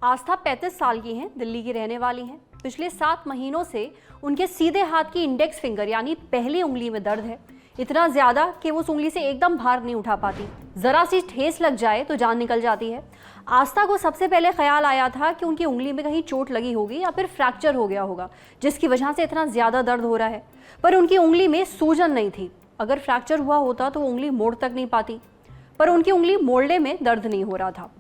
आस्था 35 साल की हैं, दिल्ली की रहने वाली हैं। पिछले 7 महीनों से उनके सीधे हाथ की इंडेक्स फिंगर यानी पहली उंगली में दर्द है, इतना ज्यादा कि वो उस उंगली से एकदम भार नहीं उठा पाती। जरा सी ठेस लग जाए तो जान निकल जाती है। आस्था को सबसे पहले ख्याल आया था कि उनकी उंगली में कहीं चोट लगी होगी या फिर फ्रैक्चर हो गया होगा, जिसकी वजह से इतना ज्यादा दर्द हो रहा है। पर उनकी उंगली में सूजन नहीं थी। अगर फ्रैक्चर हुआ होता तो वो उंगली मोड़ तक नहीं पाती, पर उनकी उंगली मोड़ने में दर्द नहीं हो रहा था।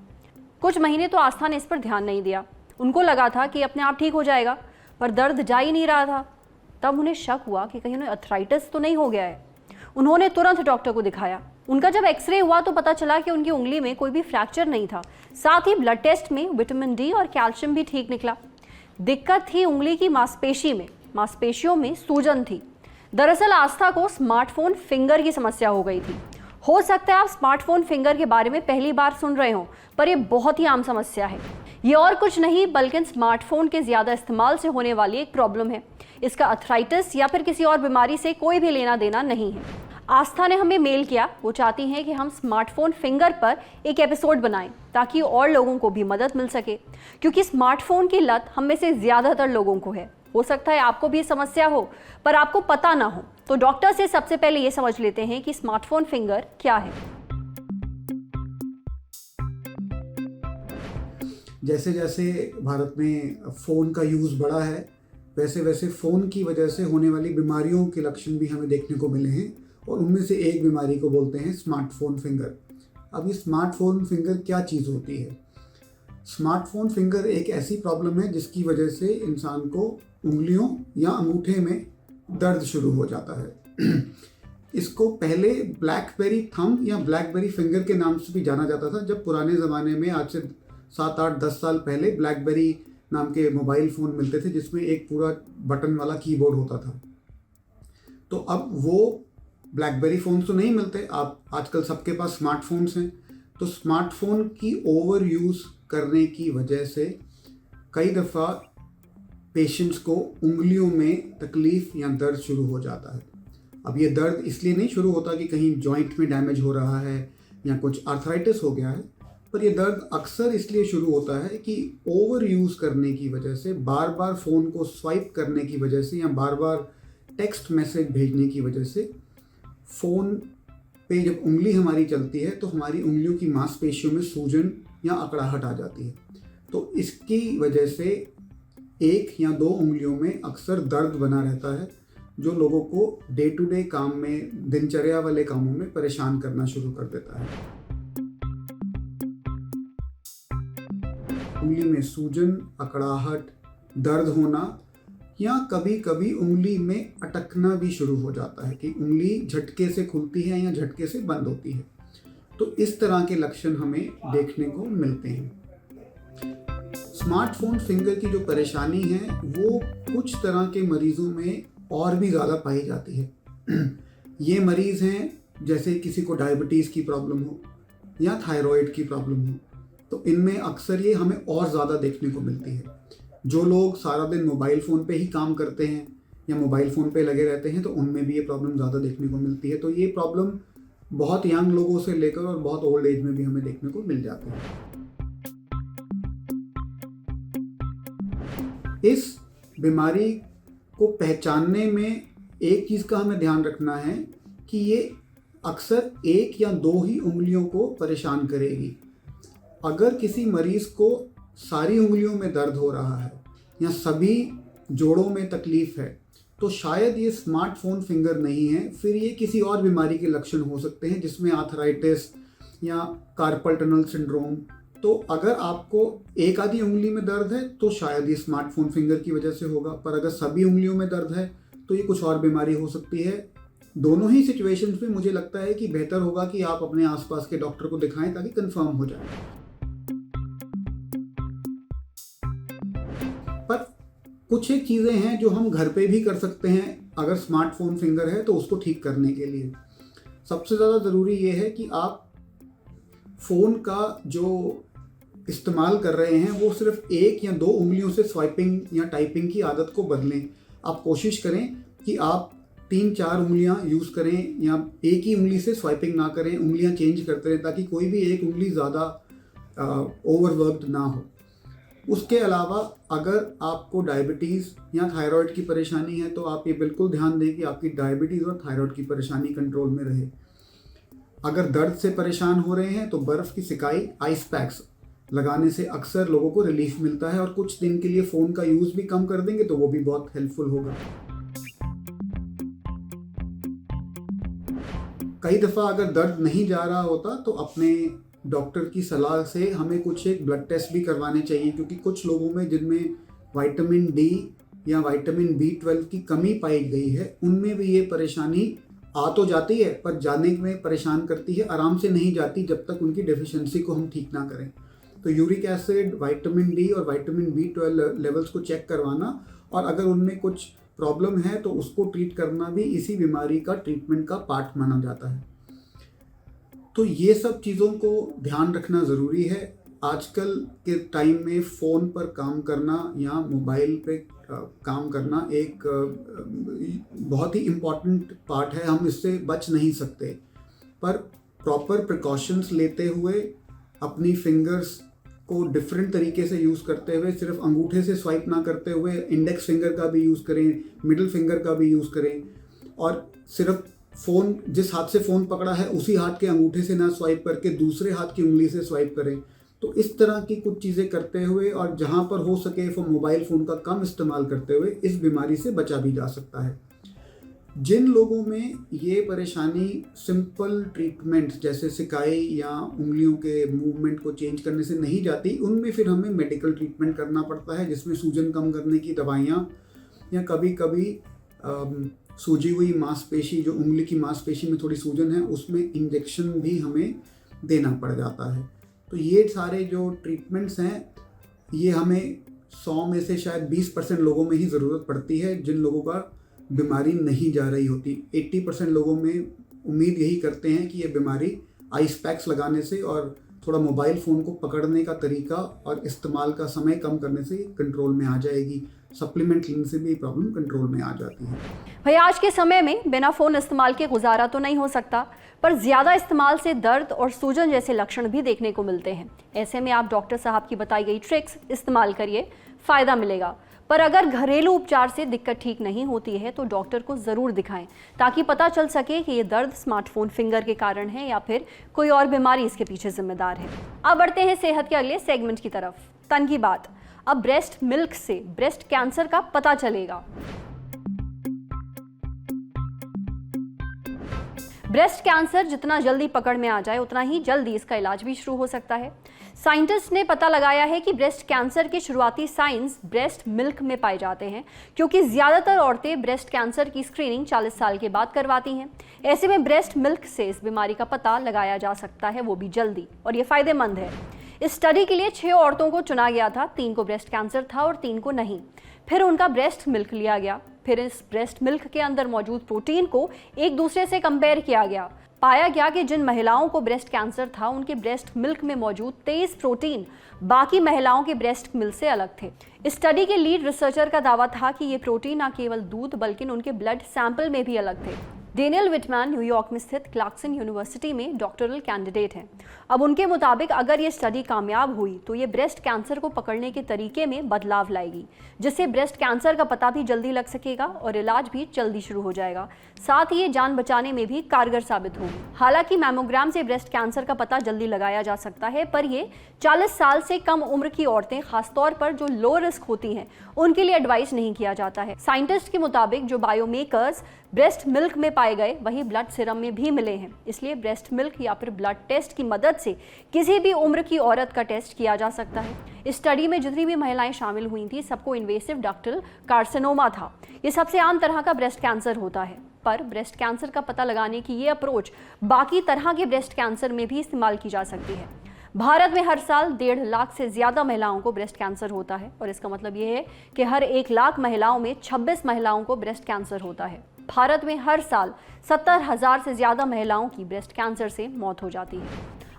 कुछ महीने तो आस्था ने इस पर ध्यान नहीं दिया। उनको लगा था कि अपने आप ठीक हो जाएगा, पर दर्द जा ही नहीं रहा था। तब उन्हें शक हुआ कि कहीं उन्हें अर्थराइटिस तो नहीं हो गया है। उन्होंने तुरंत डॉक्टर को दिखाया। उनका जब एक्सरे हुआ तो पता चला कि उनकी उंगली में कोई भी फ्रैक्चर नहीं था। साथ ही ब्लड टेस्ट में विटामिन डी और कैल्शियम भी ठीक निकला। दिक्कत थी उंगली की मांसपेशियों में सूजन थी। दरअसल आस्था को स्मार्टफोन फिंगर की समस्या हो गई थी। हो सकता है आप स्मार्टफोन फिंगर के बारे में पहली बार सुन रहे हो, पर यह बहुत ही आम समस्या है। ये और कुछ नहीं बल्कि स्मार्टफोन के ज़्यादा इस्तेमाल से होने वाली एक प्रॉब्लम है। इसका अर्थराइटिस या फिर किसी और बीमारी से कोई भी लेना देना नहीं है। आस्था ने हमें मेल किया, वो चाहती हैं कि हम स्मार्टफोन फिंगर पर एक एपिसोड बनाएं ताकि और लोगों को भी मदद मिल सके, क्योंकि स्मार्टफोन की लत हम में से ज़्यादातर लोगों को है। हो सकता है आपको भी समस्या हो पर आपको पता ना हो। तो डॉक्टर से सबसे पहले ये समझ लेते हैं कि स्मार्टफोन फिंगर क्या है। जैसे जैसे भारत में फ़ोन का यूज़ बढ़ा है, वैसे वैसे फ़ोन की वजह से होने वाली बीमारियों के लक्षण भी हमें देखने को मिले हैं, और उनमें से एक बीमारी को बोलते हैं स्मार्टफोन फिंगर। अब ये स्मार्टफोन फिंगर क्या चीज़ होती है? स्मार्टफोन फिंगर एक ऐसी प्रॉब्लम है जिसकी वजह से इंसान को उंगलियों या अंगूठे में दर्द शुरू हो जाता है। इसको पहले ब्लैकबेरी थंब या ब्लैकबेरी फिंगर के नाम से भी जाना जाता था। जब पुराने ज़माने में, आज से 7, 8, 10 साल पहले, ब्लैकबेरी नाम के मोबाइल फ़ोन मिलते थे जिसमें एक पूरा बटन वाला कीबोर्ड होता था। तो अब वो ब्लैकबेरी फ़ोन तो नहीं मिलते। आप आजकल सबके पास स्मार्टफोन्स हैं। तो स्मार्टफोन की ओवर यूज़ करने की वजह से कई दफ़ा पेशेंट्स को उंगलियों में तकलीफ़ या दर्द शुरू हो जाता है। अब ये दर्द इसलिए नहीं शुरू होता कि कहीं जॉइंट में डैमेज हो रहा है या कुछ आर्थराइटिस हो गया है, पर ये दर्द अक्सर इसलिए शुरू होता है कि ओवर यूज़ करने की वजह से, बार बार फ़ोन को स्वाइप करने की वजह से या बार बार टेक्स्ट मैसेज भेजने की वजह से फ़ोन पे जब उंगली हमारी चलती है तो हमारी उंगलियों की मांसपेशियों में सूजन या अकड़ाहट आ जाती है। तो इसकी वजह से 1 या 2 उंगलियों में अक्सर दर्द बना रहता है, जो लोगों को डे टू डे काम में, दिनचर्या वाले कामों में परेशान करना शुरू कर देता है। उंगली में सूजन, अकड़ाहट, दर्द होना या कभी कभी उंगली में अटकना भी शुरू हो जाता है कि उंगली झटके से खुलती है या झटके से बंद होती है। तो इस तरह के लक्षण हमें देखने को मिलते हैं। स्मार्टफोन फिंगर की जो परेशानी है वो कुछ तरह के मरीजों में और भी ज़्यादा पाई जाती है। ये मरीज़ हैं जैसे किसी को डायबिटीज़ की प्रॉब्लम हो या थायराइड की प्रॉब्लम हो, तो इनमें अक्सर ये हमें और ज़्यादा देखने को मिलती है। जो लोग सारा दिन मोबाइल फ़ोन पे ही काम करते हैं या मोबाइल फ़ोन पे लगे रहते हैं, तो उनमें भी ये प्रॉब्लम ज़्यादा देखने को मिलती है। तो ये प्रॉब्लम बहुत यंग लोगों से लेकर और बहुत ओल्ड एज में भी हमें देखने को मिल जाती है। इस बीमारी को पहचानने में एक चीज़ का हमें ध्यान रखना है कि ये अक्सर 1 या 2 ही उंगलियों को परेशान करेगी। अगर किसी मरीज़ को सारी उंगलियों में दर्द हो रहा है या सभी जोड़ों में तकलीफ़ है, तो शायद ये स्मार्टफोन फिंगर नहीं है, फिर ये किसी और बीमारी के लक्षण हो सकते हैं जिसमें आर्थराइटिस या कार्पल टनल सिंड्रोम। तो अगर आपको एक आधी उंगली में दर्द है तो शायद ये स्मार्टफोन फिंगर की वजह से होगा, पर अगर सभी उंगलियों में दर्द है तो ये कुछ और बीमारी हो सकती है। दोनों ही सिचुएशंस में मुझे लगता है कि बेहतर होगा कि आप अपने आसपास के डॉक्टर को दिखाएं ताकि कंफर्म हो जाए। पर कुछ एक चीज़ें हैं जो हम घर पे भी कर सकते हैं अगर स्मार्टफोन फिंगर है तो उसको ठीक करने के लिए। सबसे ज़्यादा ज़रूरी ये है कि आप फ़ोन का जो इस्तेमाल कर रहे हैं वो सिर्फ 1 या 2 उंगलियों से स्वाइपिंग या टाइपिंग की आदत को बदलें। आप कोशिश करें कि आप 3-4 उंगलियां यूज़ करें या एक ही उंगली से स्वाइपिंग ना करें, उंगलियां चेंज करते रहें ताकि कोई भी एक उंगली ज़्यादा ओवरवर्कड ना हो। उसके अलावा अगर आपको डायबिटीज़ या थायराइड की परेशानी है तो आप ये बिल्कुल ध्यान दें कि आपकी डायबिटीज़ और थायराइड की परेशानी कंट्रोल में रहे। अगर दर्द से परेशान हो रहे हैं तो बर्फ़ की सिकाई, आइस पैक्स लगाने से अक्सर लोगों को रिलीफ मिलता है, और कुछ दिन के लिए फ़ोन का यूज़ भी कम कर देंगे तो वो भी बहुत हेल्पफुल होगा। कई दफ़ा अगर दर्द नहीं जा रहा होता तो अपने डॉक्टर की सलाह से हमें कुछ एक ब्लड टेस्ट भी करवाने चाहिए, क्योंकि कुछ लोगों में जिनमें विटामिन डी या विटामिन B12 की कमी पाई गई है उनमें भी ये परेशानी आ तो जाती है पर जाने में परेशान करती है, आराम से नहीं जाती जब तक उनकी डेफिशिएंसी को हम ठीक ना करें। तो यूरिक एसिड, विटामिन डी और विटामिन B12 लेवल्स को चेक करवाना, और अगर उनमें कुछ प्रॉब्लम है तो उसको ट्रीट करना भी इसी बीमारी का ट्रीटमेंट का पार्ट माना जाता है। तो ये सब चीज़ों को ध्यान रखना ज़रूरी है। आजकल के टाइम में फ़ोन पर काम करना या मोबाइल पे काम करना एक बहुत ही इम्पॉर्टेंट पार्ट है, हम इससे बच नहीं सकते। पर प्रॉपर प्रिकॉशंस लेते हुए, अपनी फिंगर्स को डिफरेंट तरीके से यूज़ करते हुए, सिर्फ अंगूठे से स्वाइप ना करते हुए इंडेक्स फिंगर का भी यूज़ करें, मिडिल फिंगर का भी यूज़ करें, और सिर्फ फ़ोन जिस हाथ से फ़ोन पकड़ा है उसी हाथ के अंगूठे से ना स्वाइप करके दूसरे हाथ की उंगली से स्वाइप करें। तो इस तरह की कुछ चीज़ें करते हुए और जहाँ पर हो सके मोबाइल फ़ोन का कम इस्तेमाल करते हुए इस बीमारी से बचा भी जा सकता है। जिन लोगों में ये परेशानी सिंपल ट्रीटमेंट जैसे सिकाई या उंगलियों के मूवमेंट को चेंज करने से नहीं जाती, उनमें फिर हमें मेडिकल ट्रीटमेंट करना पड़ता है, जिसमें सूजन कम करने की दवाइयाँ या कभी कभी सूजी हुई मांसपेशी, जो उंगली की मांसपेशी में थोड़ी सूजन है, उसमें इंजेक्शन भी हमें देना पड़ जाता है। तो ये सारे जो ट्रीटमेंट्स हैं ये हमें 100 में से शायद 20% लोगों में ही ज़रूरत पड़ती है, जिन लोगों का बीमारी नहीं जा रही होती। 80% लोगों में उम्मीद यही करते हैं कि ये बीमारी आइस पैक्स लगाने से और थोड़ा मोबाइल फ़ोन को पकड़ने का तरीका और इस्तेमाल का समय कम करने से कंट्रोल में आ जाएगी। सप्लीमेंट लेने से भी प्रॉब्लम कंट्रोल में आ जाती है। भाई आज के समय में बिना फ़ोन इस्तेमाल के गुजारा तो नहीं हो सकता, पर ज़्यादा इस्तेमाल से दर्द और सूजन जैसे लक्षण भी देखने को मिलते हैं। ऐसे में आप डॉक्टर साहब की बताई गई ट्रिक्स इस्तेमाल करिए, फ़ायदा मिलेगा। पर अगर घरेलू उपचार से दिक्कत ठीक नहीं होती है तो डॉक्टर को ज़रूर दिखाएं, ताकि पता चल सके कि ये दर्द स्मार्टफोन फिंगर के कारण है या फिर कोई और बीमारी इसके पीछे जिम्मेदार है। अब बढ़ते हैं सेहत के अगले सेगमेंट की तरफ। तन की बात। अब ब्रेस्ट मिल्क से ब्रेस्ट कैंसर का पता चलेगा। ब्रेस्ट कैंसर जितना जल्दी पकड़ में आ जाए उतना ही जल्दी इसका इलाज भी शुरू हो सकता है। साइंटिस्ट ने पता लगाया है कि ब्रेस्ट कैंसर के शुरुआती साइंस ब्रेस्ट मिल्क में पाए जाते हैं, क्योंकि ज़्यादातर औरतें ब्रेस्ट कैंसर की स्क्रीनिंग 40 साल के बाद करवाती हैं। ऐसे में ब्रेस्ट मिल्क से इस बीमारी का पता लगाया जा सकता है, वो भी जल्दी, और ये फ़ायदेमंद है। इस स्टडी के लिए 6 औरतों को चुना गया था, 3 को ब्रेस्ट कैंसर था और 3 को नहीं। फिर उनका ब्रेस्ट मिल्क लिया गया, फिर इस ब्रेस्ट मिल्क के अंदर मौजूद प्रोटीन को एक दूसरे से कंपेयर किया गया। पाया गया कि जिन महिलाओं को ब्रेस्ट कैंसर था उनके ब्रेस्ट मिल्क में मौजूद 23 प्रोटीन बाकी महिलाओं के ब्रेस्ट मिल्क से अलग थे। इस स्टडी के लीड रिसर्चर का दावा था कि ये प्रोटीन न केवल दूध बल्कि उनके ब्लड सैंपल में भी अलग थे। डेनियल विटमैन न्यूयॉर्क में स्थित क्लार्कसन यूनिवर्सिटी में डॉक्टरल कैंडिडेट हैं। अब उनके मुताबिक अगर ये स्टडी कामयाब हुई तो ये ब्रेस्ट कैंसर को पकड़ने के तरीके में बदलाव लाएगी, जिससे ब्रेस्ट कैंसर का पता भी jल्दी लग सकेगा और इलाज भी जल्दी शुरू हो जाएगा। साथ ही ये जान बचाने में भी कारगर साबित होगी। हालांकि मैमोग्राम से ब्रेस्ट कैंसर का पता जल्दी लगाया जा सकता है, पर ये 40 साल से कम उम्र की औरतें, खासतौर पर जो लो रिस्क होती हैं, उनके लिए एडवाइस नहीं किया जाता है। साइंटिस्ट के मुताबिक जो बायोमेकर्स ब्रेस्ट मिल्क में पाए गए वही ब्लड सीरम में भी मिले हैं, इसलिए ब्रेस्ट मिल्क या फिर ब्लड टेस्ट की मदद से किसी भी उम्र की औरत का टेस्ट किया जा सकता है। इस स्टडी में जितनी भी महिलाएं शामिल हुई थी सबको इन्वेसिव डक्टल कार्सिनोमा था। ये सबसे आम तरह का ब्रेस्ट कैंसर होता है, पर ब्रेस्ट कैंसर का पता लगाने की ये अप्रोच बाकी तरह के ब्रेस्ट कैंसर में भी इस्तेमाल की जा सकती है। भारत में हर साल 1.5 लाख से ज़्यादा महिलाओं को ब्रेस्ट कैंसर होता है, और इसका मतलब ये है कि हर 1 लाख महिलाओं में 26 महिलाओं को ब्रेस्ट कैंसर होता है। भारत में हर साल 70,000 से ज़्यादा महिलाओं की ब्रेस्ट कैंसर से मौत हो जाती है।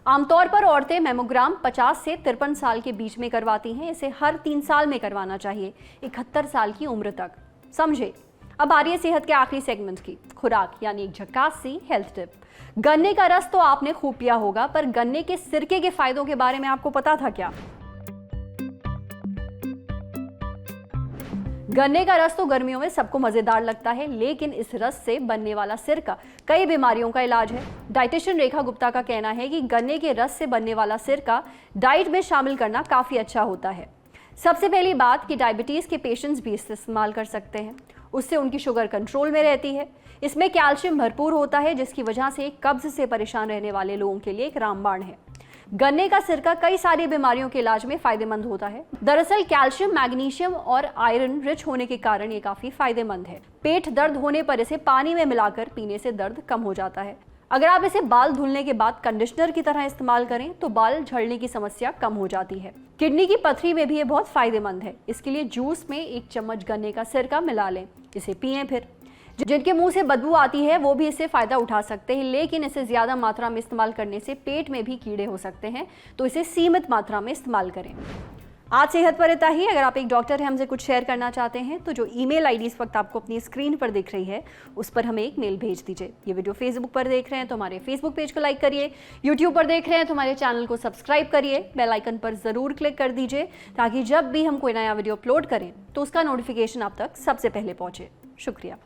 आमतौर पर औरतें मैमोग्राम 50 से 53 साल के बीच में करवाती हैं। इसे हर 3 साल में करवाना चाहिए, 71 साल की उम्र तक। समझे, अब आ रही है सेहत के आखिरी सेगमेंट की, खुराक यानी एक झक्कास सी हेल्थ टिप। गन्ने का रस तो आपने खूब पिया होगा, पर गन्ने के सिरके के फायदों के बारे में आपको पता था क्या? गन्ने का रस तो गर्मियों में सबको मजेदार लगता है, लेकिन इस रस से बनने वाला सिरका कई बीमारियों का इलाज है। डाइटिशियन रेखा गुप्ता का कहना है कि गन्ने के रस से बनने वाला सिरका डाइट में शामिल करना काफी अच्छा होता है। सबसे पहली बात कि डायबिटीज के पेशेंट्स भी इसे इस्तेमाल कर सकते हैं, उससे उनकी शुगर कंट्रोल में रहती है। इसमें कैल्शियम भरपूर होता है, जिसकी वजह से कब्ज से परेशान रहने वाले लोगों के लिए एक रामबाण है। गन्ने का सिरका कई सारी बीमारियों के इलाज में फायदेमंद होता है। दरअसल कैल्शियम, मैग्नीशियम और आयरन रिच होने के कारण ये काफी फायदेमंद है। पेट दर्द होने पर इसे पानी में मिलाकर पीने से दर्द कम हो जाता है। अगर आप इसे बाल धुलने के बाद कंडीशनर की तरह इस्तेमाल करें तो बाल झड़ने की समस्या कम हो जाती है। किडनी की पथरी में भी ये बहुत फायदेमंद है। इसके लिए जूस में 1 चम्मच गन्ने का सिरका मिला लें, इसे पिएं। फिर जिनके मुंह से बदबू आती है वो भी इससे फायदा उठा सकते हैं, लेकिन इसे ज्यादा मात्रा में इस्तेमाल करने से पेट में भी कीड़े हो सकते हैं, तो इसे सीमित मात्रा में इस्तेमाल करें। आज सेहत पर इतना ही। अगर आप एक डॉक्टर हैं, हमसे कुछ शेयर करना चाहते हैं तो जो ईमेल आईडी इस वक्त आपको अपनी स्क्रीन पर दिख रही है उस पर हमें एक मेल भेज दीजिए। ये वीडियो फेसबुक पर देख रहे हैं तो हमारे फेसबुक पेज को लाइक करिए, यूट्यूब पर देख रहे हैं तो हमारे चैनल को सब्सक्राइब करिए, बेल आइकन पर जरूर क्लिक कर दीजिए ताकि जब भी हम कोई नया वीडियो अपलोड करें तो उसका नोटिफिकेशन आप तक सबसे पहले पहुंचे। शुक्रिया।